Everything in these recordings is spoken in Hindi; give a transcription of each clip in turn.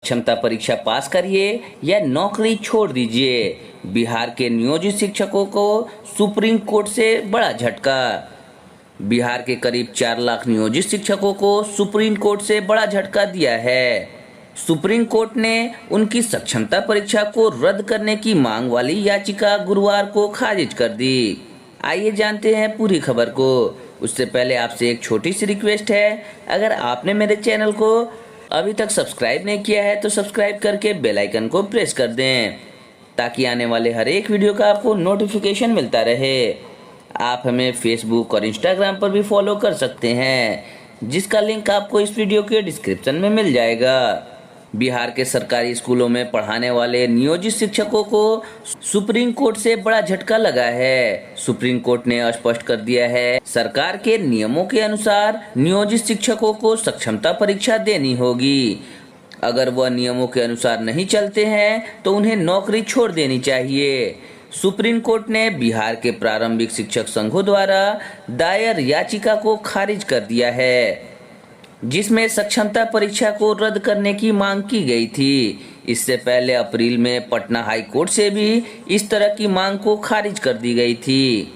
क्षमता परीक्षा पास करिए या नौकरी छोड़ दीजिए। बिहार के नियोजित शिक्षकों को सुप्रीम कोर्ट से बड़ा झटका। बिहार के करीब 4 लाख नियोजित शिक्षकों को सुप्रीम कोर्ट से बड़ा झटका दिया है। सुप्रीम कोर्ट ने उनकी सक्षमता परीक्षा को रद्द करने की मांग वाली याचिका गुरुवार को खारिज कर दी। आइए जानते हैं पूरी खबर को। उससे पहले आपसे एक छोटी सी रिक्वेस्ट है, अगर आपने मेरे चैनल को अभी तक सब्सक्राइब नहीं किया है तो सब्सक्राइब करके बेल आइकन को प्रेस कर दें, ताकि आने वाले हर एक वीडियो का आपको नोटिफिकेशन मिलता रहे। आप हमें फेसबुक और इंस्टाग्राम पर भी फॉलो कर सकते हैं, जिसका लिंक आपको इस वीडियो के डिस्क्रिप्शन में मिल जाएगा। बिहार के सरकारी स्कूलों में पढ़ाने वाले नियोजित शिक्षकों को सुप्रीम कोर्ट से बड़ा झटका लगा है। सुप्रीम कोर्ट ने स्पष्ट कर दिया है, सरकार के नियमों के अनुसार नियोजित शिक्षकों को सक्षमता परीक्षा देनी होगी। अगर वह नियमों के अनुसार नहीं चलते हैं तो उन्हें नौकरी छोड़ देनी चाहिए। सुप्रीम कोर्ट ने बिहार के प्रारंभिक शिक्षक संघों द्वारा दायर याचिका को खारिज कर दिया है, जिसमें सक्षमता परीक्षा को रद्द करने की मांग की गई थी। इससे पहले अप्रैल में पटना हाई कोर्ट से भी इस तरह की मांग को खारिज कर दी गई थी।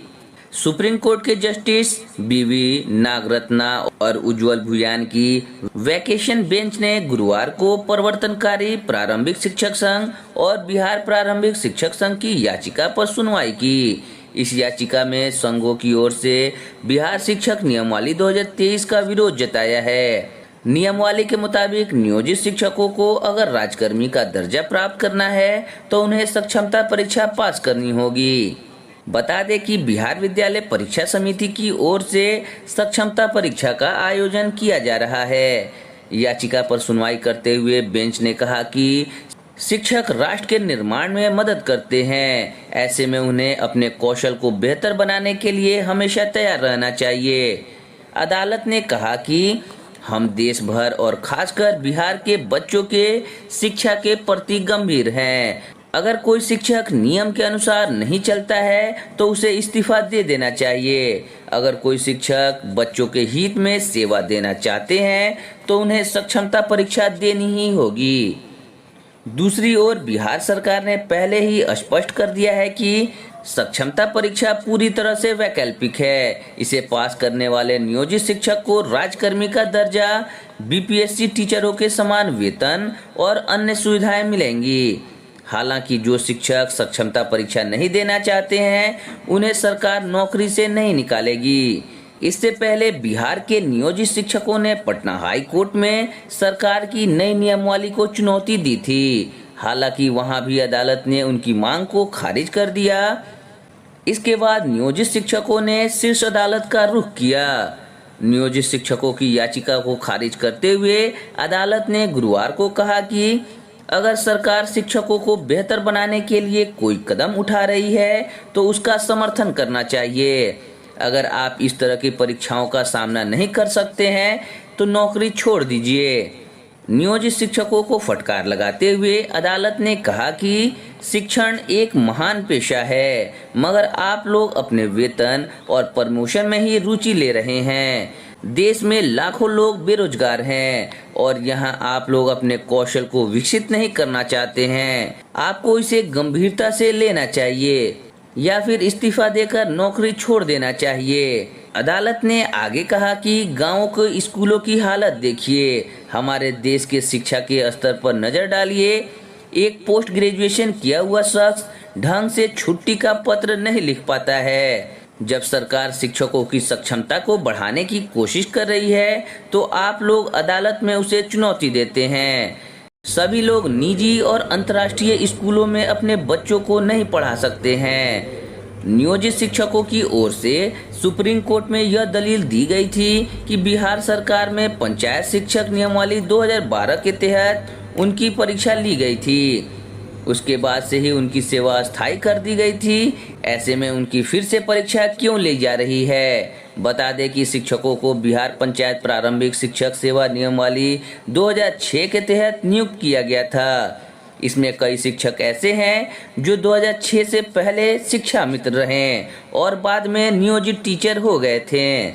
सुप्रीम कोर्ट के जस्टिस बीवी नागरत्ना और उज्जवल भुयान की वैकेशन बेंच ने गुरुवार को प्रवर्तनकारी प्रारंभिक शिक्षक संघ और बिहार प्रारंभिक शिक्षक संघ की याचिका पर सुनवाई की। इस याचिका में संघों की ओर से बिहार शिक्षक नियमावली 2023 का विरोध जताया है। नियमावली के मुताबिक नियोजित शिक्षकों को अगर राजकर्मी का दर्जा प्राप्त करना है तो उन्हें सक्षमता परीक्षा पास करनी होगी। बता दें कि बिहार विद्यालय परीक्षा समिति की ओर से सक्षमता परीक्षा का आयोजन किया जा रहा है। याचिका पर सुनवाई करते हुए बेंच ने कहा कि शिक्षक राष्ट्र के निर्माण में मदद करते हैं, ऐसे में उन्हें अपने कौशल को बेहतर बनाने के लिए हमेशा तैयार रहना चाहिए। अदालत ने कहा कि हम देश भर और खासकर बिहार के बच्चों के शिक्षा के प्रति गंभीर हैं। अगर कोई शिक्षक नियम के अनुसार नहीं चलता है तो उसे इस्तीफा दे देना चाहिए। अगर कोई शिक्षक बच्चों के हित में सेवा देना चाहते हैं तो उन्हें सक्षमता परीक्षा देनी ही होगी। दूसरी ओर बिहार सरकार ने पहले ही स्पष्ट कर दिया है कि सक्षमता परीक्षा पूरी तरह से वैकल्पिक है। इसे पास करने वाले नियोजित शिक्षक को राजकर्मी का दर्जा, बीपीएससी टीचरों के समान वेतन और अन्य सुविधाएं मिलेंगी। हालांकि जो शिक्षक सक्षमता परीक्षा नहीं देना चाहते हैं उन्हें सरकार नौकरी से नहीं निकालेगी। इससे पहले बिहार के नियोजित शिक्षकों ने पटना हाई कोर्ट में सरकार की नई नियमावली को चुनौती दी थी। हालांकि वहां भी अदालत ने उनकी मांग को खारिज कर दिया। इसके बाद नियोजित शिक्षकों ने शीर्ष अदालत का रुख किया। नियोजित शिक्षकों की याचिका को खारिज करते हुए अदालत ने गुरुवार को कहा कि अगर सरकार शिक्षकों को बेहतर बनाने के लिए कोई कदम उठा रही है तो उसका समर्थन करना चाहिए। अगर आप इस तरह की परीक्षाओं का सामना नहीं कर सकते हैं तो नौकरी छोड़ दीजिए। नियोजित शिक्षकों को फटकार लगाते हुए अदालत ने कहा कि शिक्षण एक महान पेशा है, मगर आप लोग अपने वेतन और प्रमोशन में ही रुचि ले रहे हैं। देश में लाखों लोग बेरोजगार हैं और यहाँ आप लोग अपने कौशल को विकसित नहीं करना चाहते हैं। आपको इसे गंभीरता से लेना चाहिए या फिर इस्तीफा देकर नौकरी छोड़ देना चाहिए। अदालत ने आगे कहा कि गांवों के स्कूलों की हालत देखिए, हमारे देश के शिक्षा के स्तर पर नजर डालिए। एक पोस्ट ग्रेजुएशन किया हुआ शख्स ढंग से छुट्टी का पत्र नहीं लिख पाता है। जब सरकार शिक्षकों की सक्षमता को बढ़ाने की कोशिश कर रही है तो आप लोग अदालत में उसे चुनौती देते हैं। सभी लोग निजी और अंतर्राष्ट्रीय स्कूलों में अपने बच्चों को नहीं पढ़ा सकते हैं। नियोजित शिक्षकों की ओर से सुप्रीम कोर्ट में यह दलील दी गई थी कि बिहार सरकार में पंचायत शिक्षक नियमावली 2012 के तहत उनकी परीक्षा ली गई थी। उसके बाद से ही उनकी सेवा अस्थायी कर दी गई थी। ऐसे में उनकी फिर से परीक्षा क्यों ली जा रही है? बता दें कि शिक्षकों को बिहार पंचायत प्रारंभिक शिक्षक सेवा नियमावली 2006 के तहत नियुक्त किया गया था। इसमें कई शिक्षक ऐसे हैं जो 2006 से पहले शिक्षा मित्र रहे और बाद में नियोजित टीचर हो गए थे।